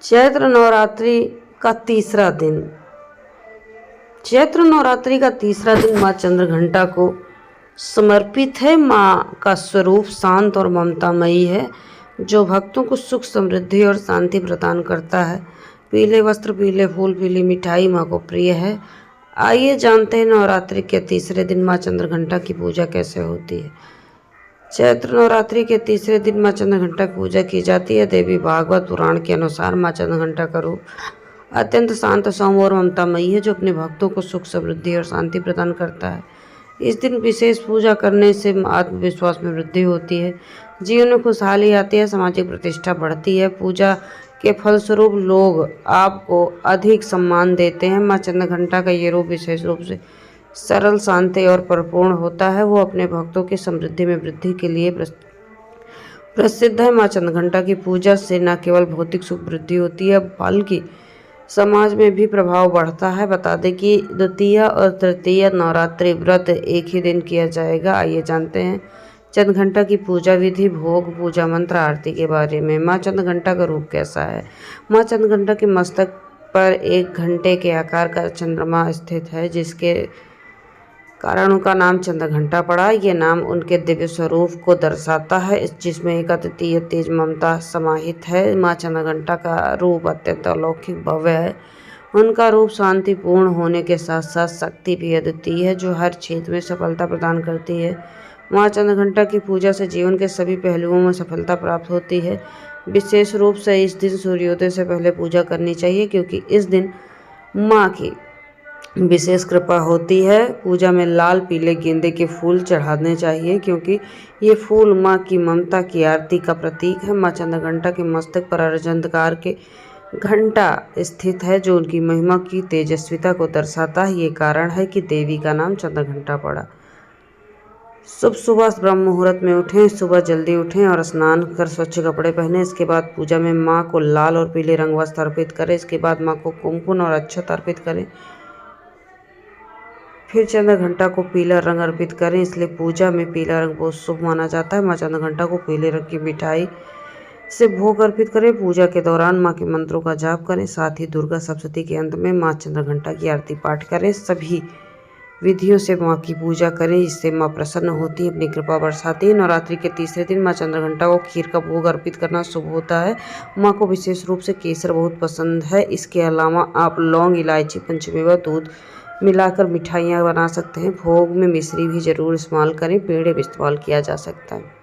चैत्र नवरात्रि का तीसरा दिन। चैत्र नवरात्रि का तीसरा दिन माँ चंद्रघंटा को समर्पित है। माँ का स्वरूप शांत और ममतामयी है, जो भक्तों को सुख, समृद्धि और शांति प्रदान करता है। पीले वस्त्र, पीले फूल, पीली मिठाई माँ को प्रिय है। आइए जानते हैं नवरात्रि के तीसरे दिन माँ चंद्रघंटा की पूजा कैसे होती है। चैत्र नवरात्रि के तीसरे दिन माँ चंद्रघंटा की पूजा की जाती है। देवी भागवत पुराण के अनुसार माँ चंद्रघंटा का रूप अत्यंत शांत, सौम्य और ममतामयी है, जो अपने भक्तों को सुख, समृद्धि और शांति प्रदान करता है। इस दिन विशेष पूजा करने से आत्मविश्वास में वृद्धि होती है, जीवन में खुशहाली आती है, सामाजिक प्रतिष्ठा बढ़ती है। पूजा के फलस्वरूप लोग आपको अधिक सम्मान देते हैं। माँ चंद्रघंटा का ये रूप विशेष रूप से सरल, शांति और परिपूर्ण होता है। वो अपने भक्तों की समृद्धि में वृद्धि के लिए प्रसिद्ध है। माँ चंद्रघंटा की पूजा से न केवल भौतिक सुख वृद्धि होती है, बल्कि समाज में भी प्रभाव बढ़ता है। बता दें कि द्वितीय और तृतीय नवरात्रि व्रत एक ही दिन किया जाएगा। आइए जानते हैं चंद्रघंटा की पूजा विधि, भोग, पूजा मंत्र, आरती के बारे में। माँ चंद्रघंटा का रूप कैसा है। माँ चंद्रघंटा के मस्तक पर एक घंटे के आकार का चंद्रमा स्थित है, जिसके कारण उनका नाम चंद्रघंटा पड़ा। ये नाम उनके दिव्य स्वरूप को दर्शाता है, जिसमें एक अद्वितीय तेज ममता समाहित है। माँ चंद्रघंटा का रूप अत्यंत अलौकिक भव्य है। उनका रूप शांतिपूर्ण होने के साथ साथ शक्ति भी अद्वितीय है, जो हर क्षेत्र में सफलता प्रदान करती है। माँ चंद्रघंटा की पूजा से जीवन के सभी पहलुओं में सफलता प्राप्त होती है। विशेष रूप से इस दिन सूर्योदय से पहले पूजा करनी चाहिए, क्योंकि इस दिन माँ की विशेष कृपा होती है। पूजा में लाल, पीले गेंदे के फूल चढ़ाने चाहिए, क्योंकि ये फूल माँ की ममता की आरती का प्रतीक है। माँ चंद्रघंटा के मस्तक पर अर्धचंद्राकार के घंटा स्थित है, जो उनकी महिमा की तेजस्विता को दर्शाता है। ये कारण है कि देवी का नाम चंद्रघंटा पड़ा। सुबह ब्रह्म मुहूर्त में उठें। सुबह जल्दी उठें और स्नान कर स्वच्छ कपड़े पहनें। इसके बाद पूजा में माँ को लाल और पीले रंग वस्त्र अर्पित करें। इसके बाद माँ को कुमकुम और अक्षत अर्पित करें। फिर चंद्रघंटा को पीला रंग अर्पित करें, इसलिए पूजा में पीला रंग बहुत शुभ माना जाता है। माँ चंद्रघंटा को पीले रंग की मिठाई से भोग अर्पित करें। पूजा के दौरान माँ के मंत्रों का जाप करें। साथ ही दुर्गा सप्तशती के अंत में माँ चंद्रघंटा की आरती पाठ करें। सभी विधियों से माँ की पूजा करें, इससे माँ प्रसन्न होती है, अपनी कृपा बरसाती है। नवरात्रि के तीसरे दिन माँ चंद्रघंटा को खीर का भोग अर्पित करना शुभ होता है। माँ को विशेष रूप से केसर बहुत पसंद है। इसके अलावा आप लौंग, इलायची, पंचमेवा, दूध मिलाकर मिठाइयाँ बना सकते हैं। भोग में मिश्री भी जरूर इस्तेमाल करें। पेड़े भी इस्तेमाल किया जा सकता है।